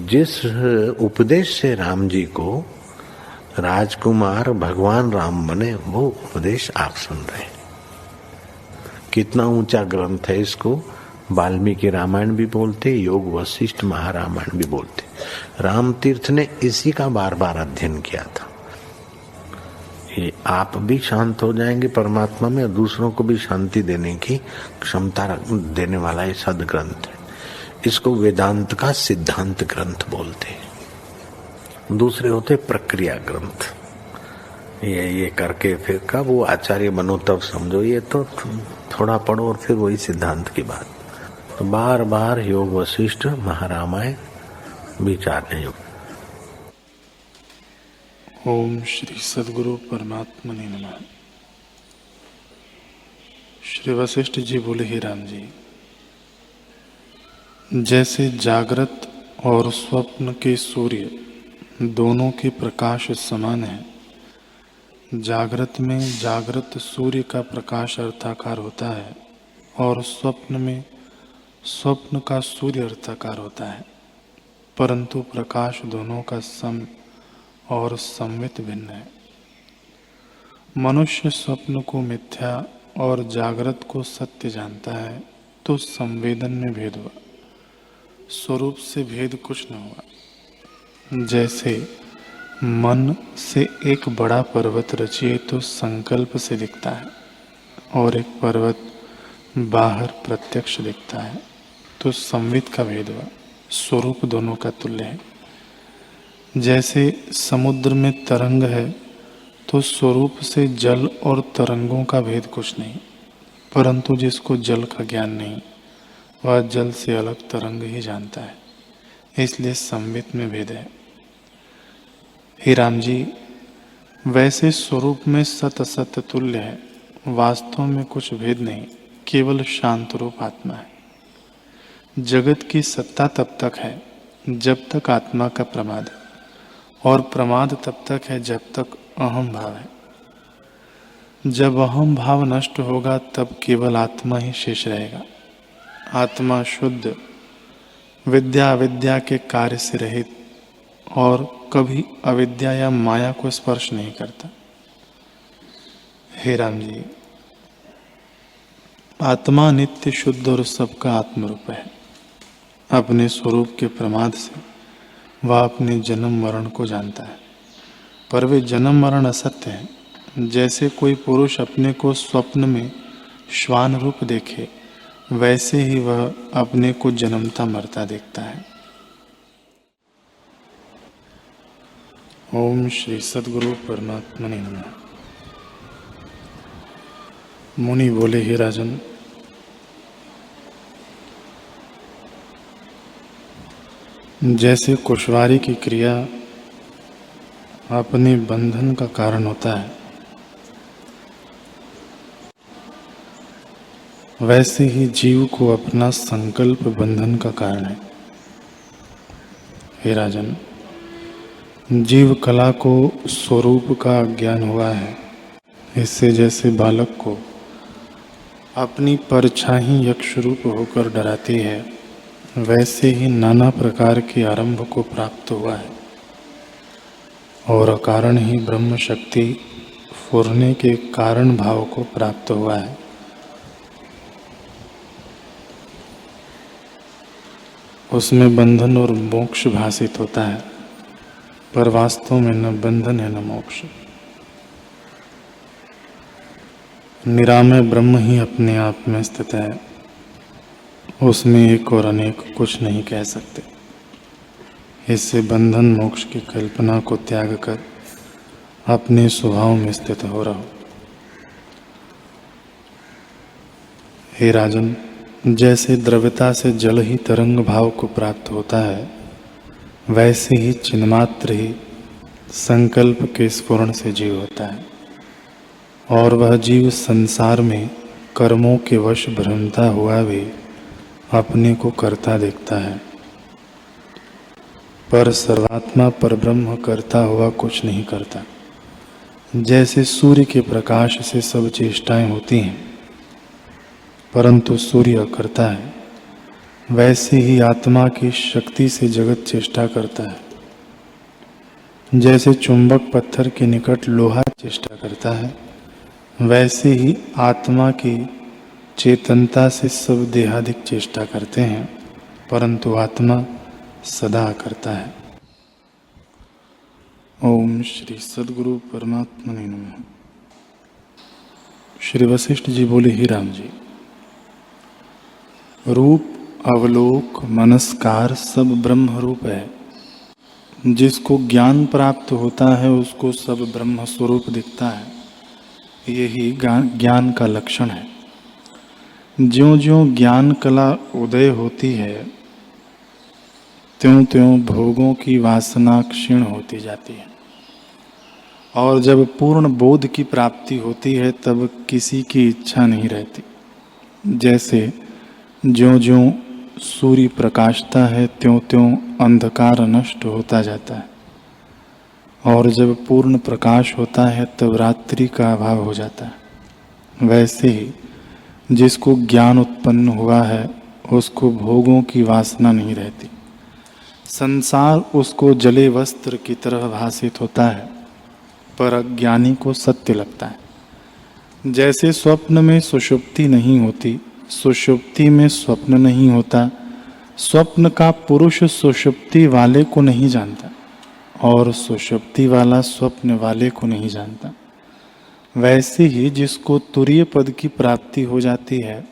जिस उपदेश से राम जी को राजकुमार भगवान राम बने, वो उपदेश आप सुन रहे हैं। कितना ऊंचा ग्रंथ है। इसको वाल्मीकि रामायण भी बोलते, योग वशिष्ठ महारामायण भी बोलते। राम तीर्थ ने इसी का बार बार अध्ययन किया था। ये आप भी शांत हो जाएंगे परमात्मा में, और दूसरों को भी शांति देने की क्षमता देने वाला ये सदग्रंथ है। इसको वेदांत का सिद्धांत ग्रंथ बोलते हैं। दूसरे होते प्रक्रिया ग्रंथ। ये करके फिर कब वो आचार्य बनो तब समझो, ये तो थोड़ा पढ़ो और फिर वही सिद्धांत की बात। तो बार बार योग वशिष्ठ महारामायण विचारने योग। ओम श्री सद्गुरु परमात्मने नमः। श्री वशिष्ठ जी बोले, हे राम जी, जैसे जागृत और स्वप्न के सूर्य दोनों के प्रकाश समान है, जागृत में जागृत सूर्य का प्रकाश अर्थाकार होता है और स्वप्न में स्वप्न का सूर्य अर्थाकार होता है, परंतु प्रकाश दोनों का सम और संवित भिन्न है। मनुष्य स्वप्न को मिथ्या और जागृत को सत्य जानता है, तो संवेदन में भेद हुआ, स्वरूप से भेद कुछ न हुआ। जैसे मन से एक बड़ा पर्वत रचिए तो संकल्प से दिखता है, और एक पर्वत बाहर प्रत्यक्ष दिखता है, तो संवित का भेद हुआ, स्वरूप दोनों का तुल्य है। जैसे समुद्र में तरंग है, तो स्वरूप से जल और तरंगों का भेद कुछ नहीं, परंतु जिसको जल का ज्ञान नहीं, वह जल से अलग तरंग ही जानता है, इसलिए संवित में भेद है। हे राम जी, वैसे स्वरूप में सत असत तुल्य है, वास्तव में कुछ भेद नहीं, केवल शांत रूप आत्मा है। जगत की सत्ता तब तक है जब तक आत्मा का प्रमाद है, और प्रमाद तब तक है जब तक अहम भाव है। जब अहम भाव नष्ट होगा तब केवल आत्मा ही शेष रहेगा। आत्मा शुद्ध, विद्या अविद्या के कार्य से रहित, और कभी अविद्या या माया को स्पर्श नहीं करता। हे राम जी, आत्मा नित्य शुद्ध और सबका आत्मरूप है। अपने स्वरूप के प्रमाद से वह अपने जन्म मरण को जानता है, पर वे जन्म मरण असत्य है। जैसे कोई पुरुष अपने को स्वप्न में श्वान रूप देखे, वैसे ही वह अपने को जन्मता मरता देखता है। ओम श्री सद्गुरु परमात्मने नमः। मुनि बोले, हे राजन, जैसे कुशवारी की क्रिया अपने बंधन का कारण होता है, वैसे ही जीव को अपना संकल्प बंधन का कारण है। हे राजन, जीव कला को स्वरूप का ज्ञान हुआ है, इससे जैसे बालक को अपनी परछाई यक्ष रूप होकर डराती है, वैसे ही नाना प्रकार के आरंभ को प्राप्त हुआ है, और अकारण ही ब्रह्म शक्ति फुरने के कारण भाव को प्राप्त हुआ है। उसमें बंधन और मोक्ष भासित होता है, पर वास्तव में न बंधन है न मोक्ष। निरामय ब्रह्म ही अपने आप में स्थित है, उसमें एक और अनेक कुछ नहीं कह सकते। इससे बंधन मोक्ष की कल्पना को त्याग कर अपने स्वभाव में स्थित हो रहो। हे राजन, जैसे द्रव्यता से जल ही तरंग भाव को प्राप्त होता है, वैसे ही चिन्मात्र ही संकल्प के स्फुरण से जीव होता है, और वह जीव संसार में कर्मों के वश भ्रमता हुआ भी अपने को करता देखता है, पर सर्वात्मा परब्रह्म करता हुआ कुछ नहीं करता। जैसे सूर्य के प्रकाश से सब चेष्टाएं होती हैं, परंतु सूर्य करता है, वैसे ही आत्मा की शक्ति से जगत चेष्टा करता है। जैसे चुंबक पत्थर के निकट लोहा चेष्टा करता है, वैसे ही आत्मा की चेतनता से सब देहादिक चेष्टा करते हैं, परंतु आत्मा सदा करता है। ओम श्री सद्गुरु परमात्मने नमः। श्री वशिष्ठ जी बोले, ही राम जी, रूप, अवलोक, मनस्कार सब ब्रह्म रूप है। जिसको ज्ञान प्राप्त होता है उसको सब ब्रह्म स्वरूप दिखता है। यही ज्ञान का लक्षण है। ज्यों ज्यों ज्ञान कला उदय होती है, त्यों त्यों भोगों की वासना क्षीण होती जाती है, और जब पूर्ण बोध की प्राप्ति होती है तब किसी की इच्छा नहीं रहती। जैसे ज्यों ज्यों सूर्य प्रकाशता है, त्यों त्यों अंधकार नष्ट होता जाता है, और जब पूर्ण प्रकाश होता है तब रात्रि का अभाव हो जाता है। वैसे ही जिसको ज्ञान उत्पन्न हुआ है उसको भोगों की वासना नहीं रहती। संसार उसको जले वस्त्र की तरह भासित होता है, पर अज्ञानी को सत्य लगता है। जैसे स्वप्न में सुषुप्ति नहीं होती, सुषुप्ति में स्वप्न नहीं होता, स्वप्न का पुरुष सुषुप्ति वाले को नहीं जानता, और सुषुप्ति वाला स्वप्न वाले को नहीं जानता। वैसे ही जिसको तुरीय पद की प्राप्ति हो जाती है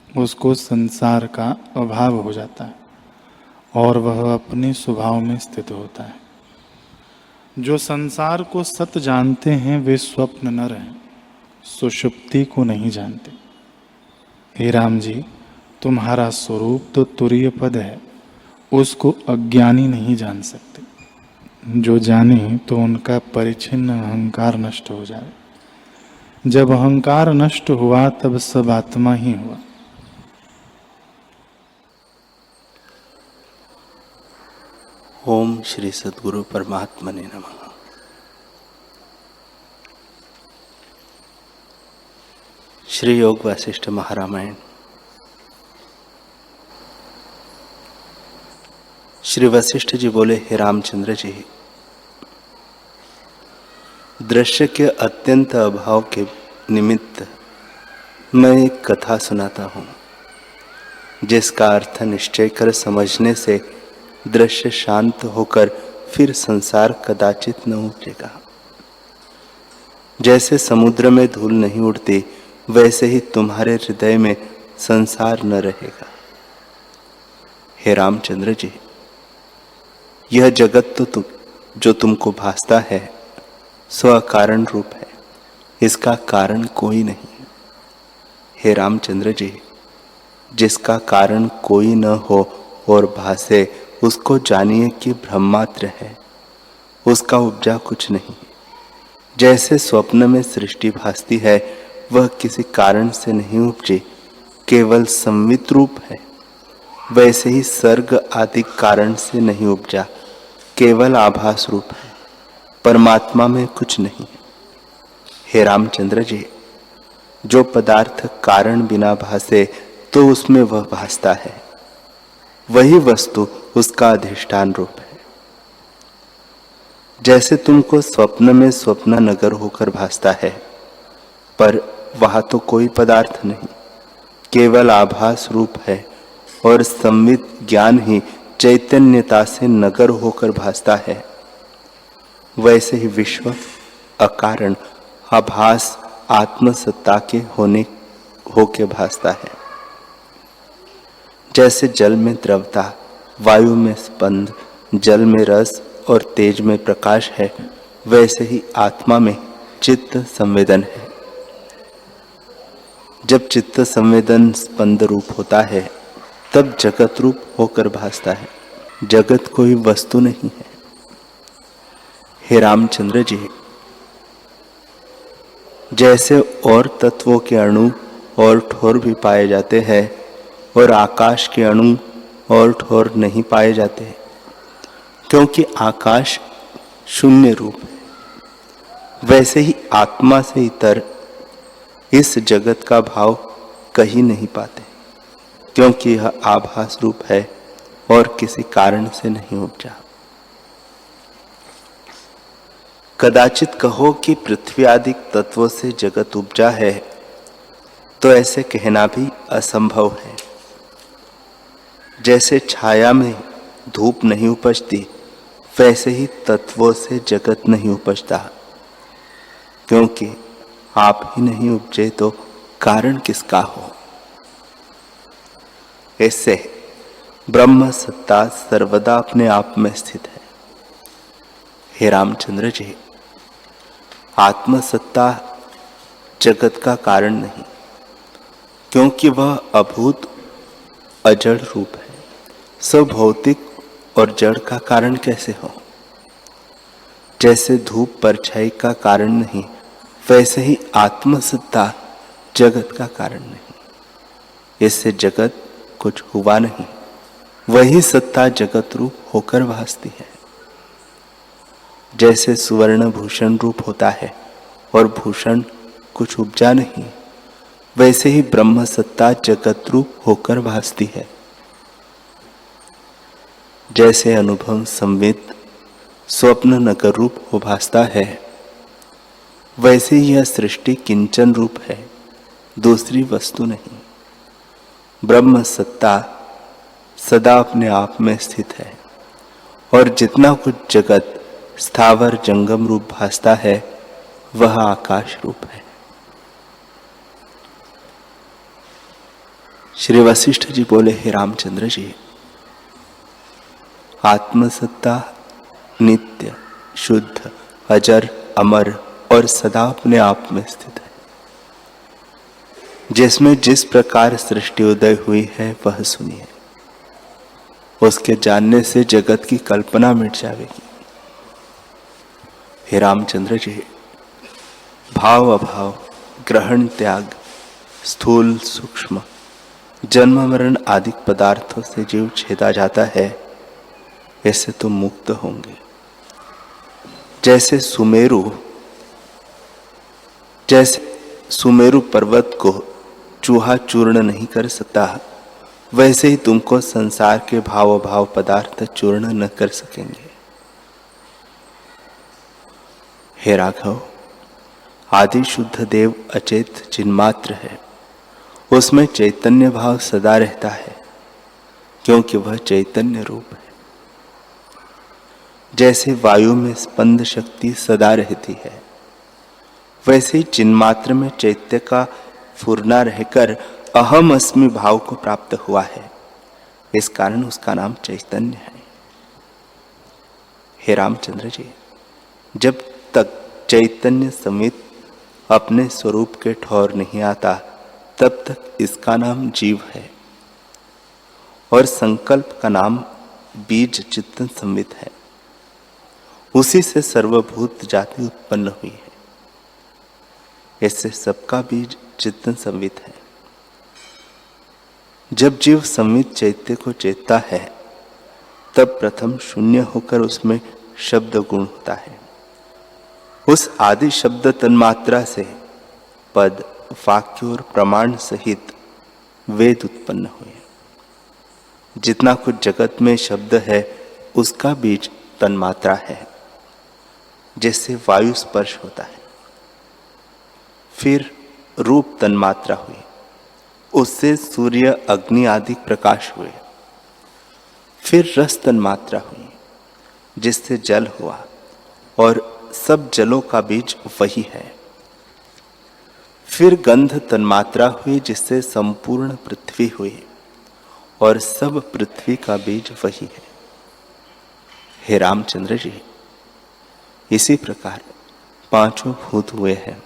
उसको संसार का अभाव हो जाता है, और वह अपने स्वभाव में स्थित होता है। जो संसार को सत जानते हैं वे स्वप्न न रहें, सुषुप्ति को नहीं जानते। हे राम जी, तुम्हारा स्वरूप तो तुरीय पद है, उसको अज्ञानी नहीं जान सकते। जो जाने तो उनका परिच्छिन्न अहंकार नष्ट हो जाए। जब अहंकार नष्ट हुआ तब सब आत्मा ही हुआ। ओम श्री सद्गुरु परमात्मने नमः। श्री योग वशिष्ठ महारामायण। श्री वशिष्ठ जी बोले, हे रामचंद्र जी, दृश्य के अत्यंत अभाव के निमित्त मैं एक कथा सुनाता हूँ, जिसका अर्थ निश्चय कर समझने से दृश्य शांत होकर फिर संसार कदाचित न उठेगा। जैसे समुद्र में धूल नहीं उड़ती, वैसे ही तुम्हारे हृदय में संसार न रहेगा। हे रामचंद्र जी, यह जगत तो जो तुमको भासता है सो अकारण रूप है, इसका कारण कोई नहीं। हे रामचंद्र जी, जिसका कारण कोई न हो और भासे उसको जानिए कि ब्रह्मात्र है, उसका उपजा कुछ नहीं। जैसे स्वप्न में सृष्टि भासती है, वह किसी कारण से नहीं उपजी, केवल संवित रूप है। वैसे ही सर्ग आदि कारण से नहीं उपजा, केवल आभास रूप है, परमात्मा में कुछ नहीं। हे रामचंद्र जी, जो पदार्थ कारण बिना भासे तो उसमें वह भासता है, वही वस्तु उसका अधिष्ठान रूप है। जैसे तुमको स्वप्न में स्वप्न नगर होकर भासता है, पर वहां तो कोई पदार्थ नहीं, केवल आभास रूप है, और संवित ज्ञान ही चैतन्यता से नगर होकर भासता है, वैसे ही विश्व अकारण आभास आत्मसत्ता के होके भासता है। जैसे जल में द्रवता, वायु में स्पंद, जल में रस और तेज में प्रकाश है, वैसे ही आत्मा में चित्त संवेदन है। जब चित्त संवेदन स्पंद रूप होता है, तब जगत रूप होकर भासता है। जगत कोई वस्तु नहीं है। हे रामचंद्र जी, जैसे और तत्वों के अणु और ठोर भी पाए जाते हैं, और आकाश के अणु और ठोर नहीं पाए जाते, क्योंकि आकाश शून्य रूप है, वैसे ही आत्मा से इतर इस जगत का भाव कहीं नहीं पाते, क्योंकि यह आभास रूप है और किसी कारण से नहीं उपजा। कदाचित कहो कि पृथ्वी आदि तत्वों से जगत उपजा है, तो ऐसे कहना भी असंभव है। जैसे छाया में धूप नहीं उपजती, वैसे ही तत्वों से जगत नहीं उपजता। क्योंकि आप ही नहीं उपजे तो कारण किसका हो। ऐसे ब्रह्म सत्ता सर्वदा अपने आप में स्थित है। हे रामचंद्र जी, आत्मसत्ता जगत का कारण नहीं, क्योंकि वह अभूत अजड़ रूप है। सब भौतिक और जड़ का कारण कैसे हो। जैसे धूप परछाई का कारण नहीं, वैसे ही आत्मसत्ता जगत का कारण नहीं। इससे जगत कुछ हुआ नहीं, वही सत्ता जगत रूप होकर भासती है। जैसे सुवर्ण भूषण रूप होता है और भूषण कुछ उपजा नहीं, वैसे ही ब्रह्म सत्ता जगत रूप होकर भासती है। जैसे अनुभव संवित स्वप्न नगर रूप हो भासता है, वैसे ही यह सृष्टि किंचन रूप है, दूसरी वस्तु नहीं। ब्रह्म सत्ता सदा अपने आप में स्थित है और जितना कुछ जगत स्थावर जंगम रूप भासता है, वह आकाश रूप है। श्री वशिष्ठ जी बोले, हे रामचंद्र जी, आत्मसत्ता नित्य, शुद्ध, अजर, अमर और सदा अपने आप में स्थित है। जिसमें जिस प्रकार सृष्टि उदय हुई है वह सुनिए। उसके जानने से जगत की कल्पना मिट जाएगी। हे रामचंद्र जी, भाव अभाव, ग्रहण त्याग, स्थूल सूक्ष्म, जन्म मरण आदि पदार्थों से जीव छेदा जाता है, ऐसे तो मुक्त होंगे। जैसे सुमेरु पर्वत को चूहा चूर्ण नहीं कर सकता, वैसे ही तुमको संसार के भाव अभाव पदार्थ चूर्ण न कर सकेंगे। हे राघव, आदि शुद्ध देव अचेत चिन्मात्र है, उसमें चैतन्य भाव सदा रहता है, क्योंकि वह चैतन्य रूप है। जैसे वायु में स्पंद शक्ति सदा रहती है, वैसे ही चिन्मात्र में चैत्य का फुरना रहकर अहम अस्मि भाव को प्राप्त हुआ है। इस कारण उसका नाम चैतन्य है। हे रामचंद्र जी, जब तक चैतन्य समेत अपने स्वरूप के ठौर नहीं आता, तब तक इसका नाम जीव है और संकल्प का नाम बीज चित्तन संवित है। उसी से सर्वभूत जाति उत्पन्न हुई है। इससे सबका बीज चित्तन संवित है। जब जीव संवित चैत्य को चेतता है, तब प्रथम शून्य होकर उसमें शब्द गुण होता है। उस आदि शब्द तन्मात्रा से पद, वाक्य और प्रमाण सहित वेद उत्पन्न हुए। जितना कुछ जगत में शब्द है, उसका बीज तन्मात्रा है, जिससे वायु स्पर्श होता है। फिर रूप तन्मात्रा हुई, उससे सूर्य अग्नि आदि प्रकाश हुए। फिर रस तन्मात्रा हुई, जिससे जल हुआ और सब जलों का बीज वही है। फिर गंध तन्मात्रा हुई, जिससे संपूर्ण पृथ्वी हुई और सब पृथ्वी का बीज वही है। हे रामचंद्र जी, इसी प्रकार पांचों भूत हुए हैं।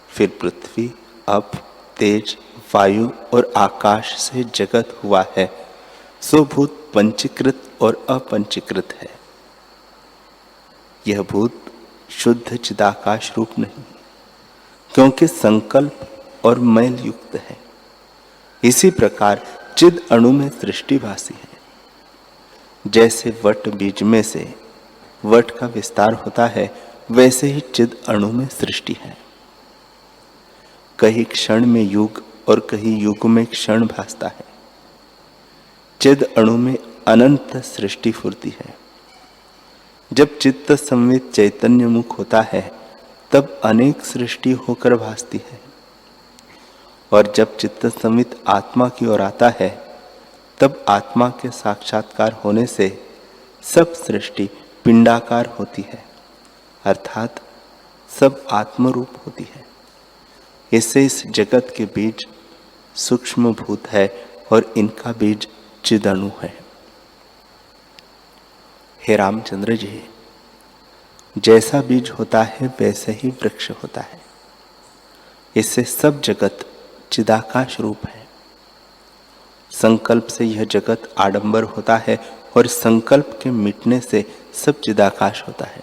फिर पृथ्वी, अप, तेज, वायु और आकाश से जगत हुआ है। सो भूत पंचीकृत और अपंचीकृत है। यह भूत शुद्ध चिदाकाश रूप नहीं, क्योंकि संकल्प और मैल युक्त है। इसी प्रकार चिद अणु में सृष्टि वासी है। जैसे वट बीज में से वट का विस्तार होता है, वैसे ही चिद अणु में सृष्टि है। कहीं क्षण में युग और कहीं युग में क्षण भासता है। चिद अणु में अनंत सृष्टि फुरती है। जब चित्त संवित चैतन्य मुख होता है तब अनेक सृष्टि होकर भासती है, और जब चित्त संवित आत्मा की ओर आता है तब आत्मा के साक्षात्कार होने से सब सृष्टि पिंडाकार होती है, अर्थात सब आत्मरूप होती है। इससे इस जगत के बीज सूक्ष्म भूत है और इनका बीज चिदणु है। हे रामचंद्र जी, जैसा बीज होता है वैसे ही वृक्ष होता है। इससे सब जगत चिदाकाश रूप है। संकल्प से यह जगत आडंबर होता है और संकल्प के मिटने से सब चिदाकाश होता है।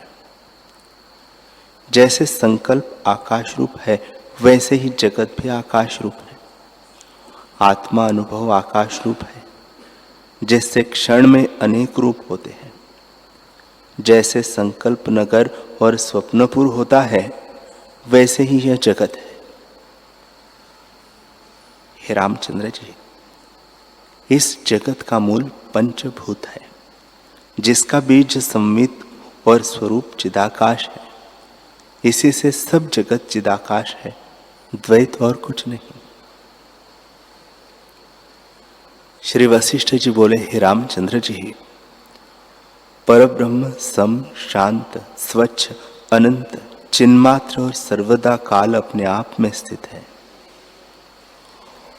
जैसे संकल्प आकाश रूप है वैसे ही जगत भी आकाश रूप है। आत्मा अनुभव आकाश रूप है, जिससे क्षण में अनेक रूप होते हैं। जैसे संकल्प नगर और स्वप्नपुर होता है वैसे ही यह जगत है। हे रामचंद्र जी, इस जगत का मूल पंचभूत है, जिसका बीज संवित और स्वरूप चिदाकाश है। इसी से सब जगत चिदाकाश है, द्वैत और कुछ नहीं। श्री वशिष्ठ जी बोले, हे रामचंद्र जी, परब्रह्म सम, शांत, स्वच्छ, अनंत, चिन्मात्र और सर्वदा काल अपने आप में स्थित है।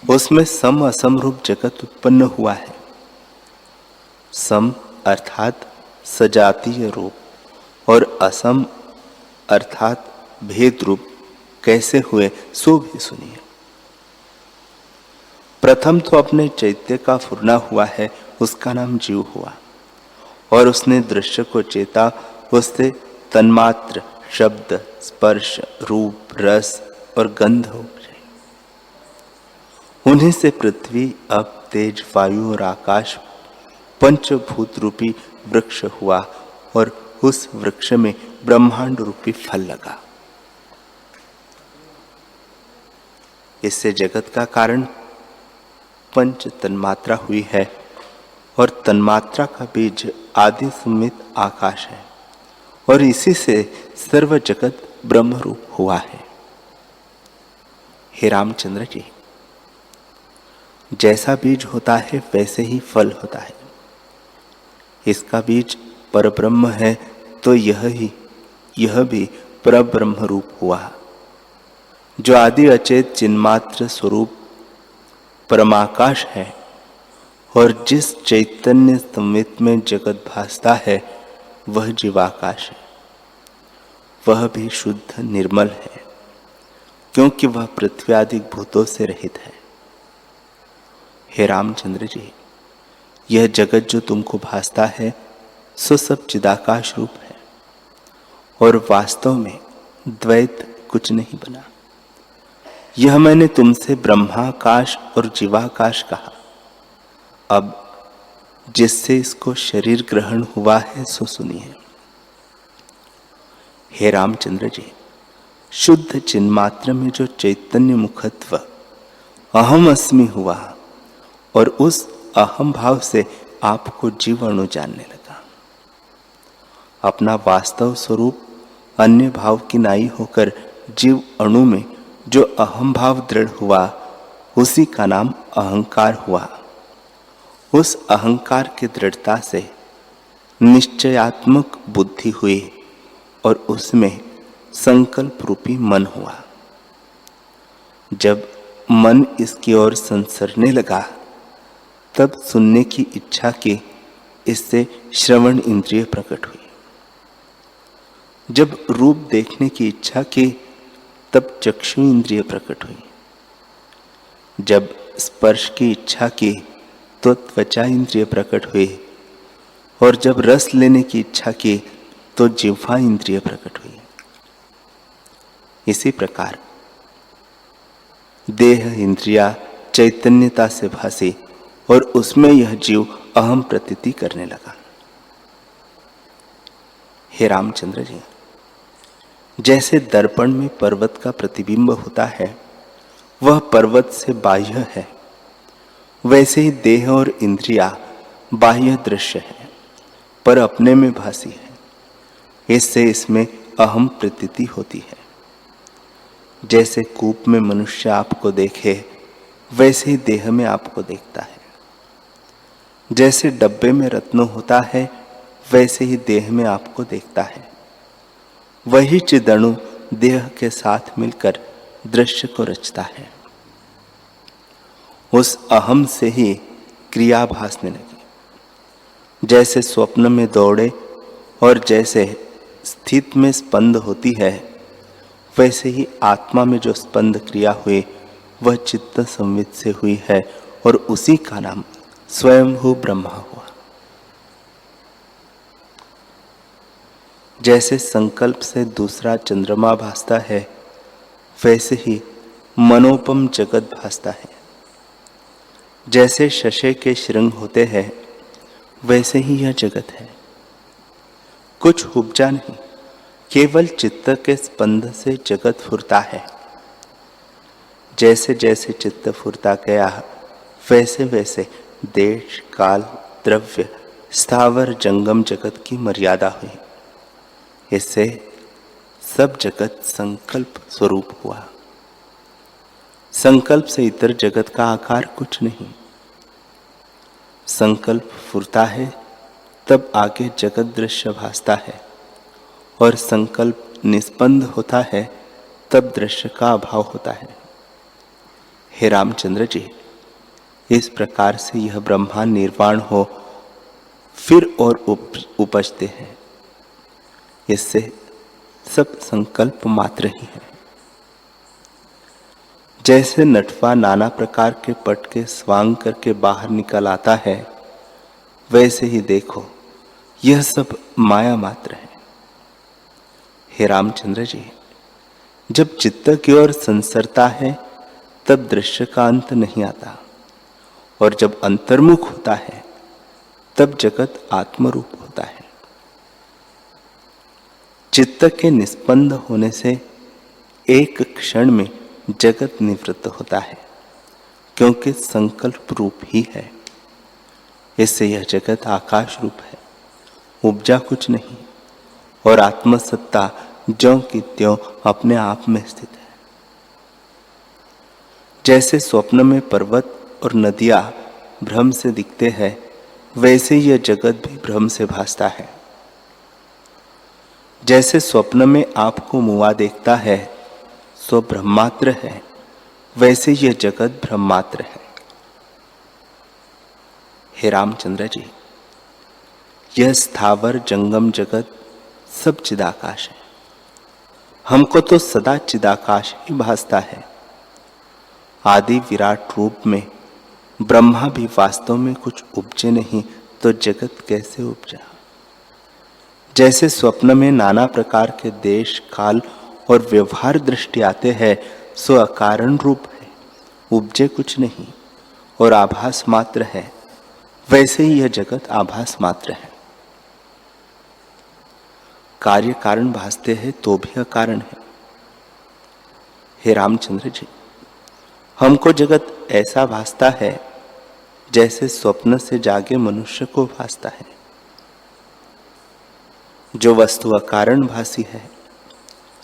उसमें सम असम रूप जगत उत्पन्न हुआ है। सम अर्थात सजातीय रूप और असम अर्थात भेद रूप कैसे हुए सो भी सुनिए। प्रथम तो अपने चैत्य का फुरना हुआ है, उसका नाम जीव हुआ, और उसने दृश्य को चेता। उससे तन्मात्र, शब्द, स्पर्श, रूप, रस और गंध उपजे। उन्हीं से पृथ्वी, अप, तेज, वायु और आकाश पंचभूत रूपी वृक्ष हुआ, और उस वृक्ष में ब्रह्मांड रूपी फल लगा। इससे जगत का कारण पंच तन्मात्रा हुई है, और तन्मात्रा का बीज आदि संवित आकाश है, और इसी से सर्व जगत ब्रह्म रूप हुआ है। हे रामचंद्र जी, जैसा बीज होता है वैसे ही फल होता है। इसका बीज परब्रह्म है तो यह भी परब्रह्म रूप हुआ, जो आदि अचेत चिन्मात्र स्वरूप परमाकाश है। और जिस चैतन्य संवित में जगत भासता है वह जीवाकाश है। वह भी शुद्ध निर्मल है, क्योंकि वह पृथ्वी आदि भूतों से रहित है। हे रामचंद्र जी, यह जगत जो तुमको भासता है सो सब चिदाकाश रूप है, और वास्तव में द्वैत कुछ नहीं बना। यह मैंने तुमसे ब्रह्माकाश और जीवाकाश कहा। अब जिससे इसको शरीर ग्रहण हुआ है सो सुनिए। हे रामचंद्र जी, शुद्ध चिन्मात्र में जो चैतन्य मुखत्व अहम अस्मि हुआ, और उस अहम भाव से आपको जीव अणु जानने लगा। अपना वास्तव स्वरूप अन्य भाव की नाई होकर जीव अणु में जो अहम भाव दृढ़ हुआ, उसी का नाम अहंकार हुआ। उस अहंकार की दृढ़ता से निश्चयात्मक बुद्धि हुई, और उसमें संकल्प रूपी मन हुआ। जब मन इसकी ओर संसरने लगा तब सुनने की इच्छा की, इससे श्रवण इंद्रिय प्रकट हुई। जब रूप देखने की इच्छा की तब चक्षु इंद्रिय प्रकट हुई। जब स्पर्श की इच्छा की तो त्वचा इंद्रिय प्रकट हुई, और जब रस लेने की इच्छा की तो जिह्वा इंद्रिय प्रकट हुई। इसी प्रकार देह इंद्रिया चैतन्यता से भासी, और उसमें यह जीव अहम प्रतीति करने लगा। हे रामचंद्र जी, जैसे दर्पण में पर्वत का प्रतिबिंब होता है वह पर्वत से बाह्य है, वैसे ही देह और इंद्रिया बाह्य दृश्य है पर अपने में भासी है, इससे इसमें अहम प्रतीति होती है। जैसे कूप में मनुष्य आपको देखे वैसे ही देह में आपको देखता है। जैसे डब्बे में रत्न होता है वैसे ही देह में आपको देखता है। वही चिदणु देह के साथ मिलकर दृश्य को रचता है। उस अहम से ही क्रिया भासने लगी। जैसे स्वप्न में दौड़े और जैसे स्थित में स्पंद होती है, वैसे ही आत्मा में जो स्पंद क्रिया हुई वह चित्त संवित से हुई है और उसी का नाम स्वयंभू ब्रह्मा हुआ। जैसे संकल्प से दूसरा चंद्रमा भासता है वैसे ही मनोपम जगत भासता है। जैसे शशे के श्रृंग होते हैं वैसे ही यह जगत है। कुछ उपजा नहीं, केवल चित्त के स्पंद से जगत फुरता है। जैसे जैसे चित्त फुरता गया वैसे वैसे देश काल द्रव्य स्थावर जंगम जगत की मर्यादा हुई। इससे सब जगत संकल्प स्वरूप हुआ। संकल्प से इतर जगत का आकार कुछ नहीं। संकल्प फुरता है तब आगे जगत दृश्य भासता है और संकल्प निस्पंद होता है तब दृश्य का अभाव होता है। हे रामचंद्र जी, इस प्रकार से यह ब्रह्मा निर्वाण हो फिर और उपजते हैं। इससे सब संकल्प मात्र ही है। जैसे नटवा नाना प्रकार के पट के स्वांग करके बाहर निकल आता है, वैसे ही देखो यह सब माया मात्र है। हे रामचंद्र जी, जब चित्त की ओर संसरता है तब दृश्य का अंत नहीं आता, और जब अंतर्मुख होता है तब जगत आत्मरूप होता है। चित्त के निस्पंद होने से एक क्षण में जगत निवृत्त होता है, क्योंकि संकल्प रूप ही है। इससे यह जगत आकाश रूप है, उपजा कुछ नहीं, और आत्मसत्ता ज्यों की त्यों अपने आप में स्थित है। जैसे स्वप्न में पर्वत और नदियां भ्रम से दिखते हैं, वैसे यह जगत भी भ्रम से भासता है। जैसे स्वप्न में आपको मुआ देखता है सो ब्रह्मात्र है, वैसे यह जगत ब्रह्मात्र है। हे रामचंद्र जी, यह स्थावर जंगम जगत सब चिदाकाश है। हमको तो सदा चिदाकाश ही भासता है। आदि विराट रूप में ब्रह्मा भी वास्तव में कुछ उपजे नहीं तो जगत कैसे उपजा। जैसे स्वप्न में नाना प्रकार के देश काल और व्यवहार दृष्टि आते हैं, सो अकारण रूप है, उपजे कुछ नहीं और आभास मात्र है, वैसे ही यह जगत आभास मात्र है। कार्य कारण भासते हैं तो भी अकारण है। हे रामचंद्र जी, हमको जगत ऐसा भासता है जैसे स्वप्न से जागे मनुष्य को भासता है। जो वस्तु अकारण भासी है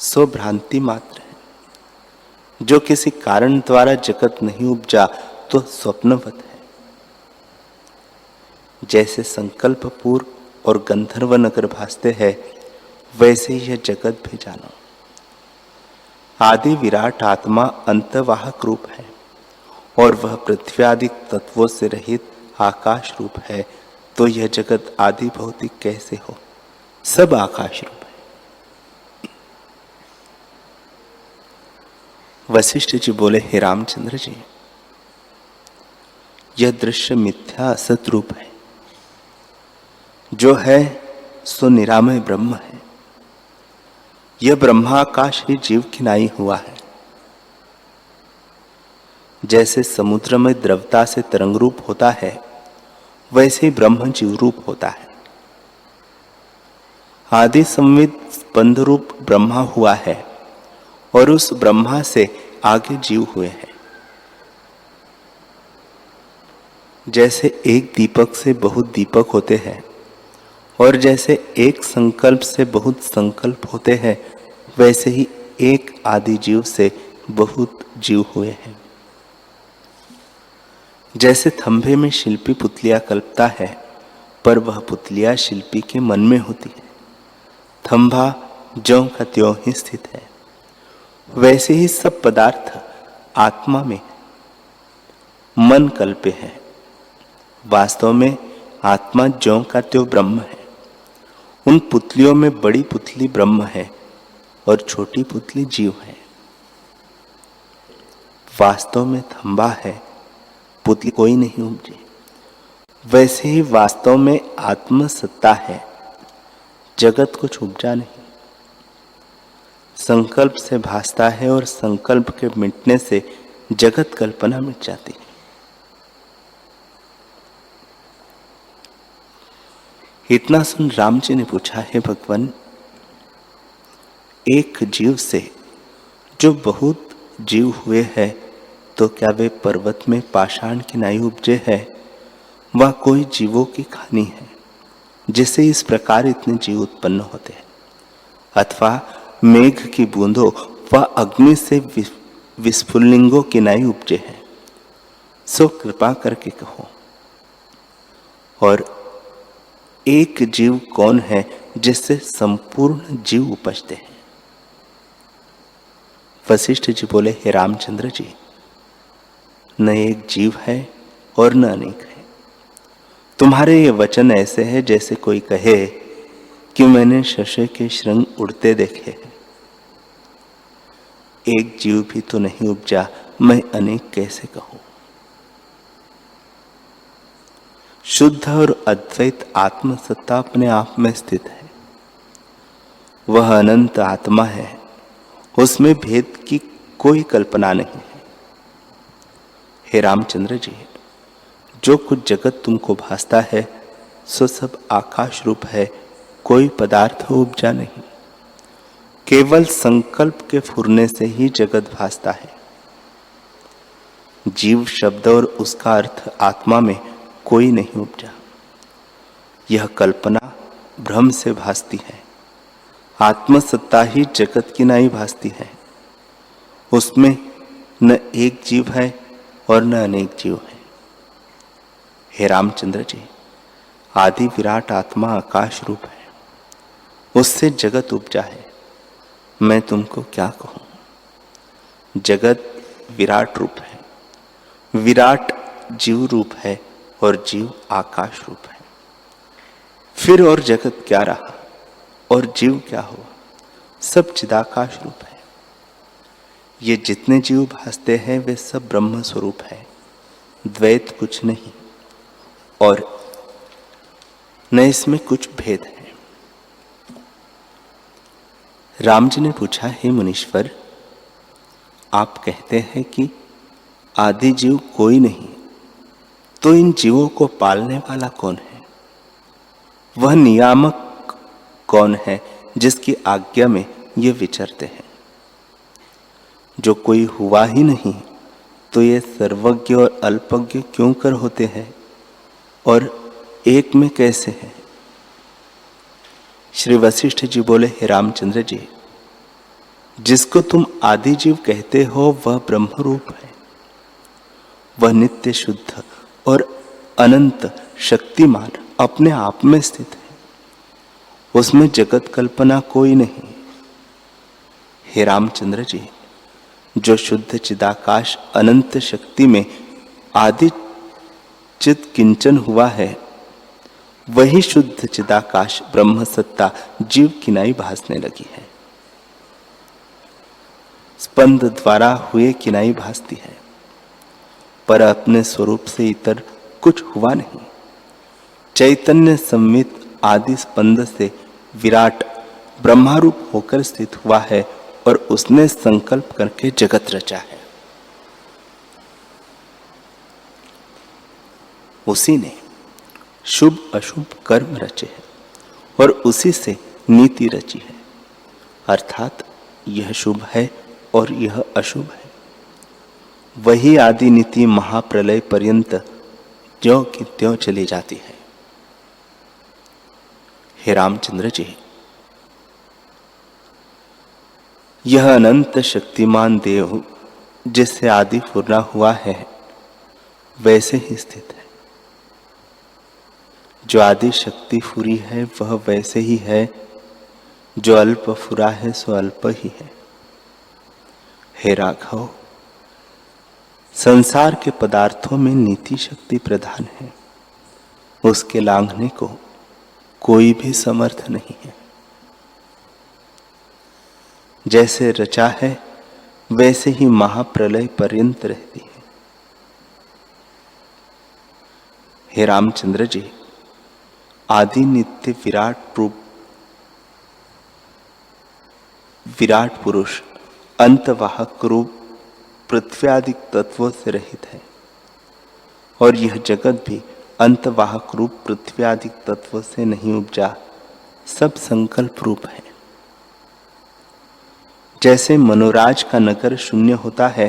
सो भ्रांति मात्र है। जो किसी कारण द्वारा जगत नहीं उपजा तो स्वप्नवत है। जैसे संकल्प पूर्व और गंधर्व नगर भासते हैं, वैसे ही यह जगत भी जानो। आदि विराट आत्मा अंतवाहक रूप है और वह पृथ्वी आदि तत्वों से रहित आकाश रूप है, तो यह जगत आदि भौतिक कैसे हो? सब आकाश रूप है। वशिष्ठ जी बोले, हे रामचंद्र जी, यह दृश्य मिथ्या असत रूप है। जो है सो निरामय ब्रह्म है। यह ब्रह्माकाश ही जीव खिनाई हुआ है। जैसे समुद्र में द्रवता से तरंग रूप होता है, वैसे ही ब्रह्म जीव रूप होता है। आदि संविद स्पंद रूप ब्रह्मा हुआ है और उस ब्रह्मा से आगे जीव हुए हैं। जैसे एक दीपक से बहुत दीपक होते हैं और जैसे एक संकल्प से बहुत संकल्प होते हैं, वैसे ही एक आदि जीव से बहुत जीव हुए हैं। जैसे थंभे में शिल्पी पुतलियां कल्पता है, पर वह पुतलियां शिल्पी के मन में होती है। थंभा ज्यों का त्यों ही स्थित है, वैसे ही सब पदार्थ आत्मा में मन कल्पे हैं। वास्तव में आत्मा ज्यों का त्यों ब्रह्म है। उन पुतलियों में बड़ी पुतली ब्रह्म है और छोटी पुतली जीव है। वास्तव में थंबा है, पुतली कोई नहीं उपजे। वैसे ही वास्तव में आत्म सत्ता है, जगत कुछ उपजा नहीं। संकल्प से भासता है और संकल्प के मिटने से जगत कल्पना मिट जाती है। इतना सुन राम जी ने पूछा, है भगवान, एक जीव से जो बहुत जीव हुए हैं, तो क्या वे पर्वत में पाषाण की नाई उपजे है? वह कोई जीवों की कहानी है जिससे इस प्रकार इतने जीव उत्पन्न होते हैं? अथवा मेघ की बूंदों व अग्नि से विस्फुलिंगों की नाई उपजे है? सो कृपा करके कहो। और एक जीव कौन है जिससे संपूर्ण जीव उपजते हैं? वशिष्ठ जी बोले, हे रामचंद्र जी, न एक जीव है और न अनेक है। तुम्हारे ये वचन ऐसे हैं जैसे कोई कहे कि मैंने शशे के श्रृंग उड़ते देखे हैं। एक जीव भी तो नहीं उपजा, मैं अनेक कैसे कहूं? शुद्ध और अद्वैत आत्मसत्ता अपने आप में स्थित है। वह अनंत आत्मा है, उसमें भेद की कोई कल्पना नहीं है। हे रामचंद्र जी, जो कुछ जगत तुमको भासता है सो सब आकाश रूप है, कोई पदार्थ उपजा नहीं। केवल संकल्प के फुरने से ही जगत भासता है। जीव शब्द और उसका अर्थ आत्मा में कोई नहीं उपजा। यह कल्पना भ्रम से भासती है। आत्मसत्ता ही जगत की नाई भासती है। उसमें न एक जीव है और न अनेक जीव है। हे रामचंद्र जी, आदि विराट आत्मा आकाश रूप है, उससे जगत उपजा है। मैं तुमको क्या कहूं? जगत विराट रूप है, विराट जीव रूप है और जीव आकाश रूप है। फिर और जगत क्या रहा और जीव क्या हुआ? सब चिदाकाश रूप है। ये जितने जीव भासते हैं वे सब ब्रह्म स्वरूप है, द्वैत कुछ नहीं और न इसमें कुछ भेद है। राम जी ने पूछा, हे मुनीश्वर, आप कहते हैं कि आदि जीव कोई नहीं, तो इन जीवों को पालने वाला कौन है? वह नियामक कौन है जिसकी आज्ञा में ये विचरते हैं? जो कोई हुआ ही नहीं तो ये सर्वज्ञ और अल्पज्ञ क्यों कर होते हैं और एक में कैसे है? श्री वशिष्ठ जी बोले, हे रामचंद्र जी, जिसको तुम आदि जीव कहते हो वह ब्रह्म रूप है। वह नित्य शुद्ध और अनंत शक्तिमान अपने आप में स्थित है। उसमें जगत कल्पना कोई नहीं। हे रामचंद्र जी, जो शुद्ध चिदाकाश अनंत शक्ति में आदि चित किंचन हुआ है, वही शुद्ध चिदाकाश ब्रह्म सत्ता जीव की नाई भासने लगी है। स्पंद द्वारा हुए किनाई भासती है, पर अपने स्वरूप से इतर कुछ हुआ नहीं। चैतन्य संवित आदि स्पंद से विराट ब्रह्मारूप होकर स्थित हुआ है और उसने संकल्प करके जगत रचा है। उसी ने शुभ अशुभ कर्म रचे हैं और उसी से नीति रची है। अर्थात यह शुभ है और यह अशुभ है। वही आदि नीति महाप्रलय पर्यंत ज्यों की त्यों चली जाती है। हे रामचंद्र जी, यह अनंत शक्तिमान देव जिससे आदि फुरना हुआ है वैसे ही स्थित है। जो आदि शक्ति फुरी है वह वैसे ही है, जो अल्प फुरा है सो अल्प ही है। हे राघव, संसार के पदार्थों में नीति शक्ति प्रधान है, उसके लांघने को कोई भी समर्थ नहीं है। जैसे रचा है वैसे ही महाप्रलय पर्यंत रहती है। हे रामचंद्र जी, आदि नित्य विराट रूप विराट पुरुष अंतवाहक रूप पृथ्व्यादि तत्वों से रहित है, और यह जगत भी अंतवाहक रूप पृथ्व्यादि तत्वों से नहीं उपजा, सब संकल्प रूप है। जैसे मनोराज का नगर शून्य होता है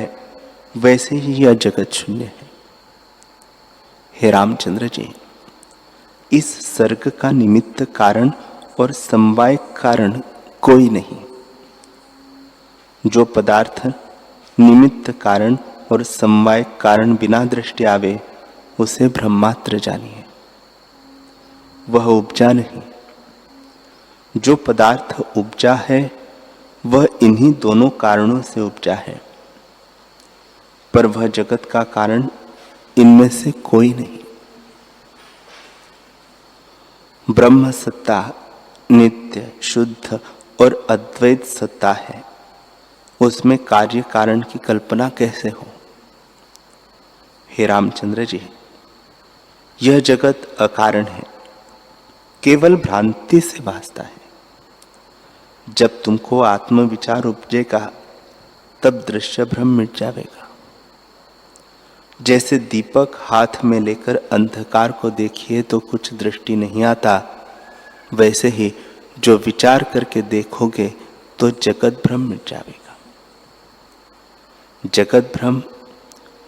वैसे ही यह जगत शून्य है। हे रामचंद्र जी, इस सर्ग का निमित्त कारण और समवाय कारण कोई नहीं। जो पदार्थ निमित्त कारण और समवाय कारण बिना दृष्टि आवे उसे ब्रह्मात्र जानिए, वह उपजा नहीं। जो पदार्थ उपजा है वह इन्हीं दोनों कारणों से उपजा है, पर वह जगत का कारण इनमें से कोई नहीं। ब्रह्म सत्ता नित्य शुद्ध और अद्वैत सत्ता है, उसमें कार्य कारण की कल्पना कैसे हो। हे रामचंद्र जी, यह जगत अकारण है, केवल भ्रांति से भासता है। जब तुमको आत्मविचार उपजेगा तब दृश्य भ्रम मिट जाएगा। जैसे दीपक हाथ में लेकर अंधकार को देखिए तो कुछ दृष्टि नहीं आता, वैसे ही जो विचार करके देखोगे तो जगत भ्रम मिट जाएगा। जगत भ्रम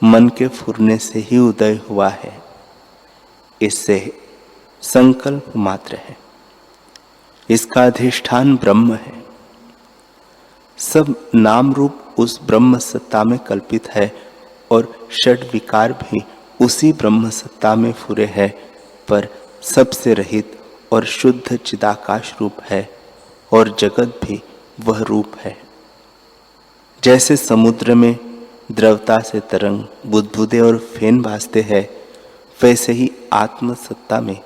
मन के फुरने से ही उदय हुआ है, इससे संकल्प मात्र है, इसका अधिष्ठान ब्रह्म है। सब नाम रूप उस ब्रह्म सत्ता में कल्पित है और षड विकार भी उसी ब्रह्म सत्ता में फुरे है, पर सबसे रहित और शुद्ध चिदाकाश रूप है, और जगत भी वह रूप है। जैसे समुद्र में द्रवता से तरंग बुदबुदे और फेन भासते हैं, वैसे ही आत्म सत्ता में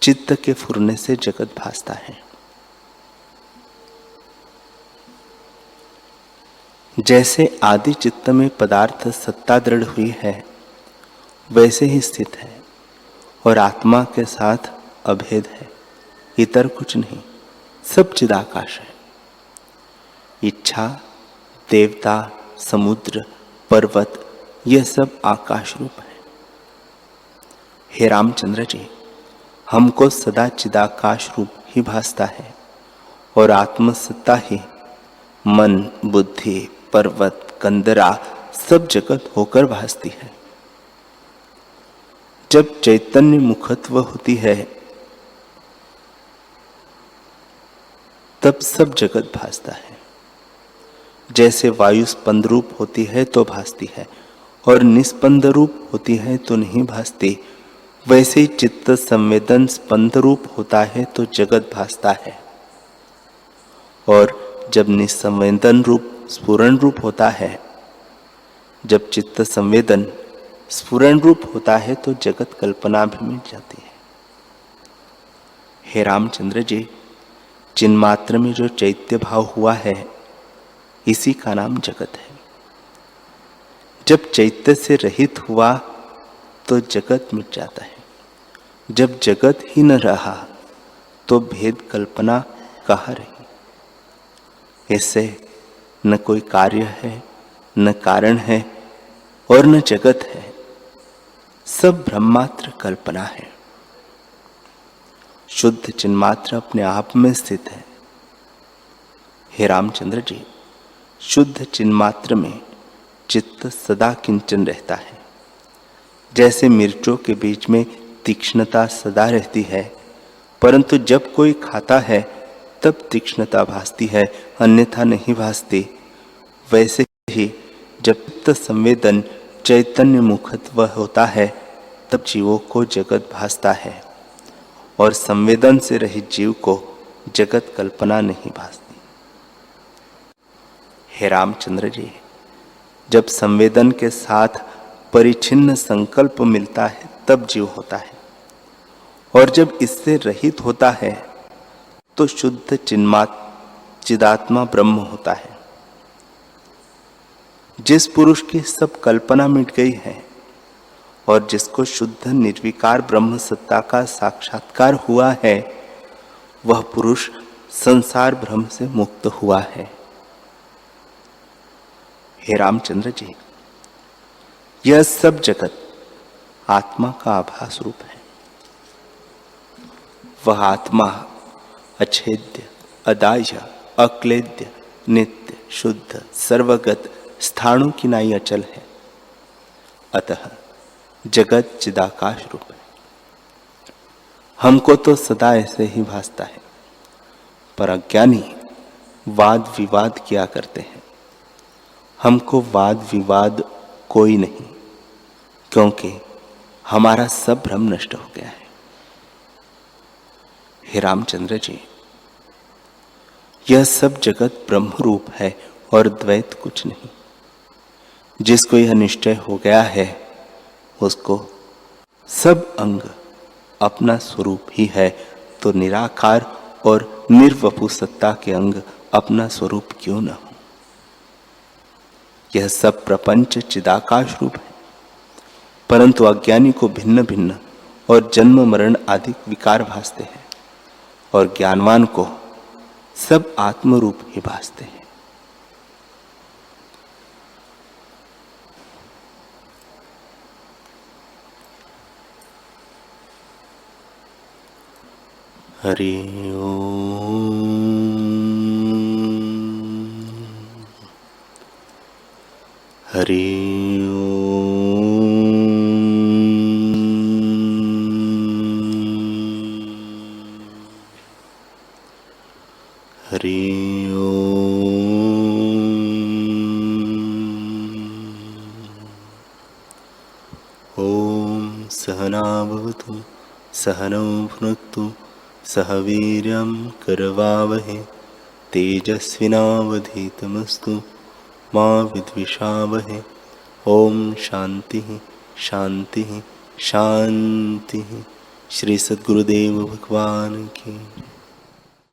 चित्त के फुरने से जगत भासता है। जैसे आदि चित्त में पदार्थ सत्ता दृढ़ हुई है वैसे ही स्थित है, और आत्मा के साथ अभेद है, इतर कुछ नहीं, सब चिदाकाश है। इच्छा, देवता, समुद्र, पर्वत, यह सब आकाश रूप है। हे रामचंद्र जी, हमको सदा चिदाकाश रूप ही भासता है, और आत्मसत्ता ही मन, बुद्धि, पर्वत, कंदरा सब जगत होकर भासती है। जब चैतन्य मुखत्व होती है तब सब जगत भासता है। जैसे वायु स्पंद रूप होती है तो भासती है, और निस्पंद रूप होती है तो नहीं भासती, वैसे ही चित्त संवेदन स्पंद रूप होता है तो जगत भासता है, और जब निसंवेदन रूप स्फुरण रूप होता है, जब चित्त संवेदन स्फुरण रूप होता है तो जगत कल्पना भी मिट जाती है। हे रामचंद्र जी, चिन्मात्र में जो चैत्य भाव हुआ है इसी का नाम जगत है। जब चैत्य से रहित हुआ तो जगत मिट जाता है। जब जगत ही न रहा तो भेद कल्पना कहाँ रही। इससे न कोई कार्य है, न कारण है, और न जगत है, सब ब्रह्मात्र कल्पना है। शुद्ध चिन्मात्र अपने आप में स्थित है। हे रामचंद्र जी, शुद्ध चिन्मात्र में चित्त सदा किंचन रहता है। जैसे मिर्चों के बीच में तीक्ष्णता सदा रहती है, परंतु जब कोई खाता है तब तीक्ष्णता भासती है, अन्यथा नहीं भासती, वैसे ही जब चित्त संवेदन चैतन्य मुखत्व होता है तब जीवों को जगत भासता है, और संवेदन से रहित जीव को जगत कल्पना नहीं भासती। हे रामचंद्र जी, जब संवेदन के साथ परिच्छिन्न संकल्प मिलता है तब जीव होता है, और जब इससे रहित होता है तो शुद्ध चिदात्मा ब्रह्म होता है। जिस पुरुष की सब कल्पना मिट गई है और जिसको शुद्ध निर्विकार ब्रह्म सत्ता का साक्षात्कार हुआ है, वह पुरुष संसार भ्रम से मुक्त हुआ है। हे रामचंद्र जी, यह सब जगत आत्मा का आभास रूप है। वह आत्मा अछेद्य, अदाह्य, अक्लेद्य, नित्य, शुद्ध, सर्वगत, स्थाणु की नाई अचल है। अतः जगत चिदाकाश रूप है। हमको तो सदा ऐसे ही भासता है, पर अज्ञानी वाद विवाद किया करते हैं। हमको वाद विवाद कोई नहीं, क्योंकि हमारा सब भ्रम नष्ट हो गया है। हे रामचंद्र जी, यह सब जगत ब्रह्म रूप है और द्वैत कुछ नहीं। जिसको यह निश्चय हो गया है उसको सब अंग अपना स्वरूप ही है, तो निराकार और निर्वपु सत्ता के अंग अपना स्वरूप क्यों न हो। यह सब प्रपंच चिदाकाश रूप है, परंतु अज्ञानी को भिन्न भिन्न और जन्म मरण आदि विकार भासते हैं, और ज्ञानवान को सब आत्मरूप ही भासते हैं। हरि ओम, हरि ओम, हरि ओम। ओम सहना भवतु, सहनौ भुनक्तु, सह वीर्यं करवावहे, तेजस्विनावधीतमस्तु मा विद्विषावहे। ओम शांति शांति शांति। श्री सद्गुरुदेव भगवान की।